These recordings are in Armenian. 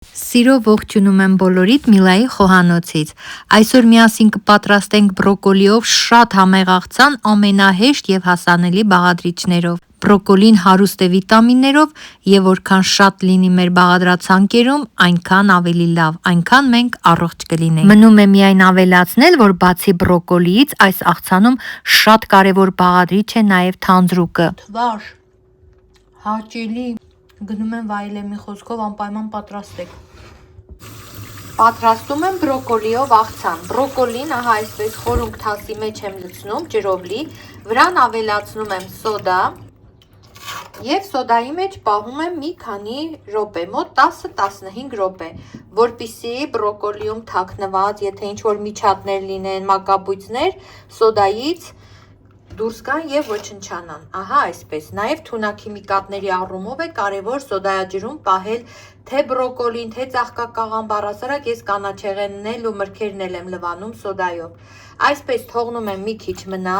Սիրով ողջունում եմ բոլորիդ Միլայի խոհանոցից։ Այսօր միասին կպատրաստենք բրոկոլիով շատ համեղ աղցան ամենահեշտ եւ հասանելի բաղադրիչներով։ Բրոկոլին հարուստ է վիտամիններով եւ որքան շատ լինի մեր բաղադրացանկերում, այնքան ավելի լավ, այնքան մենք առողջ կլինենք։ Մնում է միայն ավելացնել, որ բացի բրոկոլիից այս աղցանում շատ կարեւոր բաղադրիչ է նաեւ թանձրուկը։ Թվար, հաճելի, գնում եմ վայելեմ մի խոսքով անպայման պատրաստեք։ Պատրաստում եմ բրոկոլիով աղցան։ Բրոկոլին ահա այսպես խորունկ թասի մեջ եմ լցնում ջրով լի, վրան ավելացնում եմ սոդա եւ սոդայի մեջ պահում եմ մի քանի րոպե, մոտ 10-15 րոպե, որպեսզի բրոկոլիում թաքնված, եթե ինչ-որ միջատներ լինեն, մակաբույծներ, սոդայից դուրս գան եւ ոչնչանան։ Ահա այսպես։ Նաեւ թունաքիմիկատների առումով է կարեւոր սոդայաջրում պահել թե բրոկոլին, թե ծաղկակաղան, բառասարակ ես կանաչեղենն էլ ու մրգերն էլ եմ լվանում սոդայով։ Այսպես թողնում եմ մի քիչ մնա։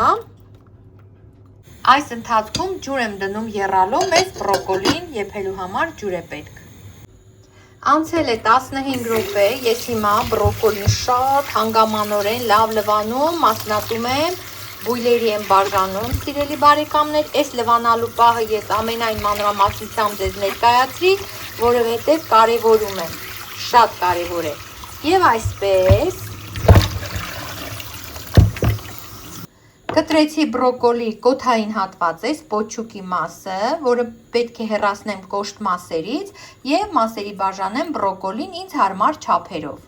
Այս ընթացքում ջուր եմ դնում եռալով, մեզ բրոկոլին եփելու համար ջուր է պետք։ Անցել է 15 րոպե, ես հիմա բրոկոլին շատ հանգամանորեն լավ լվանում, մասնատում եմ, բույլերի եմ բաժանում, սիրելի բարեկամներ, այս լվանալու պահը ես ամենայն մանրամասնությամբ ձեզ ներկայացրի, որովհետև կարևորում եմ, շատ կարևոր է։ Եվ այսպես կտրեցի բրոկոլի կոթային հատվածես, պոչուկի մասը, որը պետք է հեռացնեմ կոշտ մասերից եւ մասերի բաժանեմ բրոկոլին ինձ հարմար չափերով։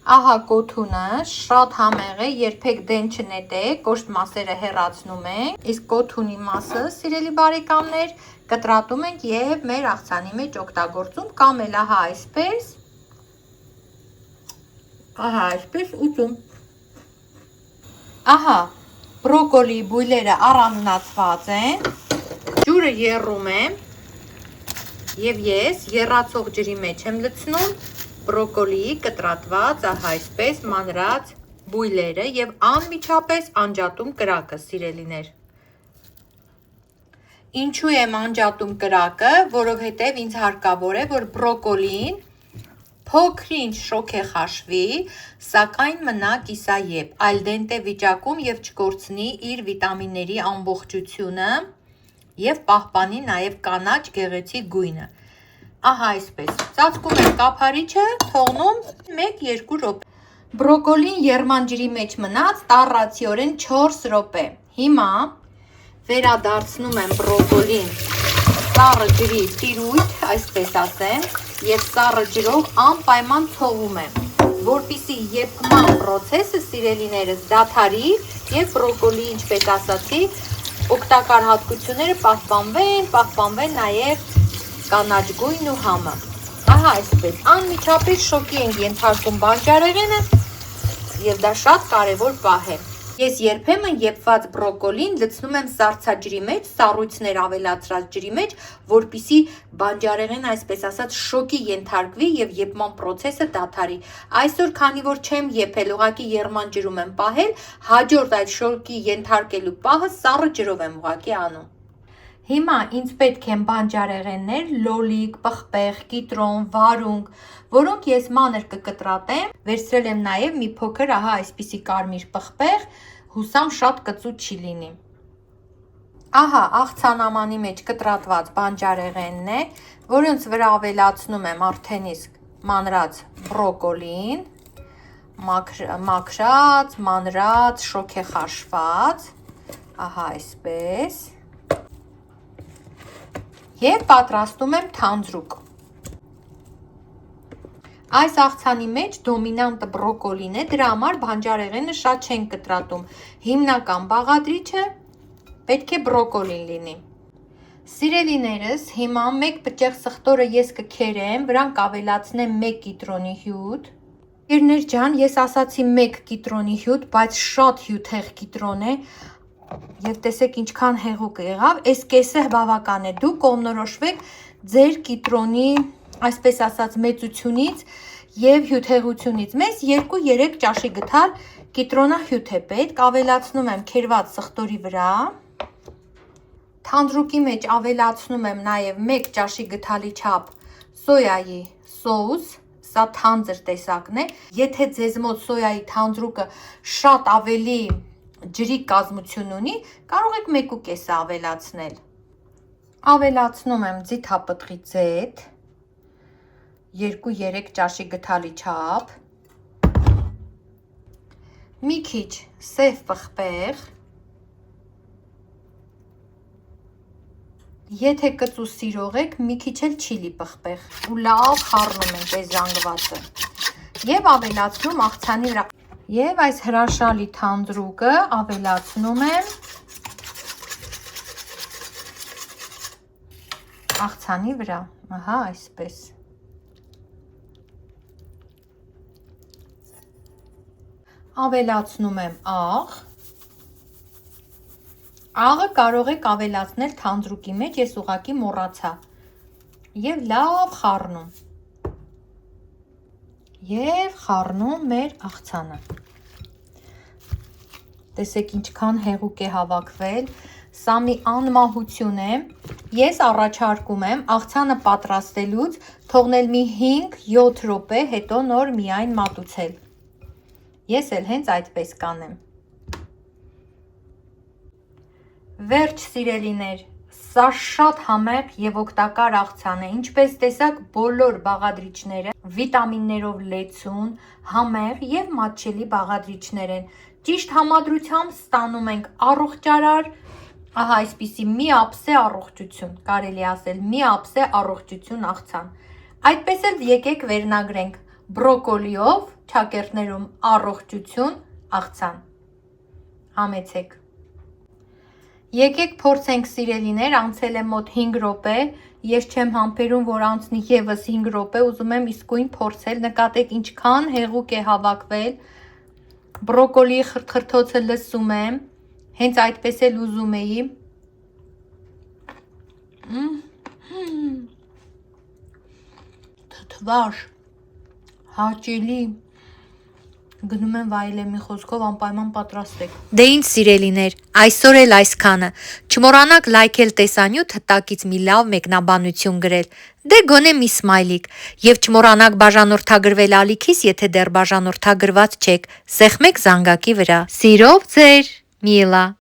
Ահա կոթունը շատ համեղ է, երբեք դեն չնետեք, կոշտ մասերը հեռացնում ենք, իսկ կոթունի մասը, սիրելի բարեկամներ, կտրատում ենք եւ մեր աղցանի մեջ օգտագործում կամ էլ ահա այսպես ուծում։ Ահա, բրոկոլի բույլերը առանձնացված են, ջուրը եռում եմ եւ ես եռացող ջրի մեջ եմ լցնում բրոկոլիի կտրատված, ահա այսպես մանրած բույլերը եւ անմիջապես անջատում կրակը, սիրելիներ։ Ինչու եմ անջատում կրակը, որովհետեւ ինձ հարկավոր է, որ բրոկոլին փոքրինչ շոգ է խաշվի, սակայն մնա կիսաեպ, al dente վիճակում եւ չկորցնի իր վիտամինների ամբողջությունը եւ պահպանի նաեւ կանաչ գեղեցիկ գույնը։ Ահա այսպես, ծածկում եմ կափարիչը, թողնում 1-2 րոպե։ Բրոկոլին եռման ջրի մեջ մնաց տառացիորեն 4 րոպե։ Հիմա վերադարձնում եմ բրոկոլին սառը ջրի տիրույթ, այսպես ասեմ, եւ սառը ջրով անպայման ցողում եմ, որպեսզի եփման process-ը, սիրելիներս, դադարի եւ բրոկոլի, ինչպես ասացի, օգտակար հատկությունները պահպանվեն նաեւ կանաչ գույն ու համը։ Ահա այսպես, անմիջապես շոկի ենք ենթարկում բանջարեղենը եւ դա շատ կարեւոր պահ է։ Ես երբեմն եփված բրոկոլին լցնում եմ սառցաջրի մեջ, սառույցներ ավելացրած ջրի մեջ, որպեսզի բանջարեղենը, այսպես ասած, շոկի ենթարկվի եւ եփման process-ը դադարի։ Այսօր, քանի որ չեմ եփել, ուղղակի եռման ջրում եմ պահել, հաջորդ այդ շոկի ենթարկելու պահը սառը ջրով եմ ուղղակի անում։ Հիմա ինձ պետք են բանջարեղեններ, լոլիկ, պղպեղ, կիտրոն, վարունգ, որոնք ես մանր կկտրատեմ, վերցրել եմ նաև մի փոքր ահա այսպիսի կարմիր պղպեղ, հուսամ շատ կծուտ չի լինի։ Ահա աղցանամանի մեջ կտրատված բանջարեղենն է, որոնց վրա ավելացնում եմ արդեն իսկ մանրած բրոկոլին, մաքրած, մանրած, շոգ է խաշված, ահա այսպես։ Եվ պատրաստում եմ թանձրուկ։ Այս աղցանի մեջ դոմինանտը բրոկոլին է, դրա համար բանջարեղենը շատ չենք կտրատում։ Հիմնական բաղադրիչը պետք է բրոկոլին լինի։ Սիրելիներս, հիմա 1 պճեղ սխտորը ես կքերեմ, վրան կավելացնեմ 1 կիտրոնի հյութ։ Ընկերներ ջան, ես ասացի 1 կիտրոնի հյութ, բայց շատ հյութեղ կիտրոն է։ Եվ տեսեք ինչքան հեղուկ եղավ, այս կեսը բավական է, դուք կողմնորոշվեք ձեր կիտրոնի, այսպես ասած, մեծությունից եւ հյութեղությունից, մեզ 2-3 ճաշի գթալ կիտրոնահյութ է պետք, ավելացնում եմ քերված սխտորի վրա, թանձրուկի մեջ ավելացնում եմ նաեւ 1 ճաշի գթալի չափ Սոյայի սոուս, սա թանձր տեսակն է, եթե ձեզ մոտ սոյայի թանձրուկը շատ ավելի ջրի կազմություն ունի, կարող եք 1.5 ավելացնել։ Ավելացնում եմ ձիթապտղի ձեթ, 2-3 ճաշի գթալի չափ, մի քիչ սև պղպեղ, եթե կծու սիրող եք, մի քիչ էլ չիլի պղպեղ ու լավ խառնում ենք այս զանգվածը և ավելացնում աղցանի վրա։ Եվ այս հրաշալի թանձրուկը ավելացնում եմ աղցանի վրա, ահա այսպես։ Ավելացնում եմ աղ։ Աղը կարող եք ավելացնել թանձրուկի մեջ, ես ուղղակի մոռացա։ Եվ լավ խառնում։ Եվ խառնում մեր աղցանը։ Տեսեք ինչքան հեղուկ է հավաքվել, սա մի անմահություն է։ Ես առաջարկում եմ աղցանը պատրաստելուց թողնել մի 5-7 րոպե, հետո նոր միայն մատուցել։ Ես էլ հենց այդպես կանեմ։ Վերջ սիրելիներ, սա շատ համեղ և օգտակար աղցան է, ինչպես տեսաք բոլոր բաղադրիչները վիտամիններով լեցուն, համեղ և մատչելի բաղադրիչներ են, ճիշտ համադրությամբ ստանում ենք առողջարար, ահա այսպիսի մի ափսե առողջություն, կարելի ասել մի ափսե առողջություն աղցան, այդպես էլ եկեք վերնագրենք բրոկոլիով, ճակերտներում առողջություն աղցան, համեցեք։ Եկեք փորձենք սիրելիներ, անցել է մոտ 5 րոպե, ես չեմ համբերում, որ անցնի ևս 5 րոպե, ուզում եմ իսկույն փորձել, նկատեք ինչքան հեղուկ է հավաքվել, բրոկոլիի խրթխրթոցը լսում եմ, հենց այդպես էլ ուզում էի։ Թթվար, հաճելի, գնում եմ վայելեմ մի խոսքով անպայման պատրաստեք։ Դե ինչ սիրելիներ, այսօր էլ այսքանը, չմոռանաք լայքել տեսանյութը, տակից մի լավ մեկնաբանություն գրել, դե գոնե մի սմայլիկ, և չմոռանաք բաժանորդագրվել ալիքիս, եթե դեռ բաժանորդագրված չեք, սեղմեք զանգակի վրա։ Սիրով ձեր Միլա։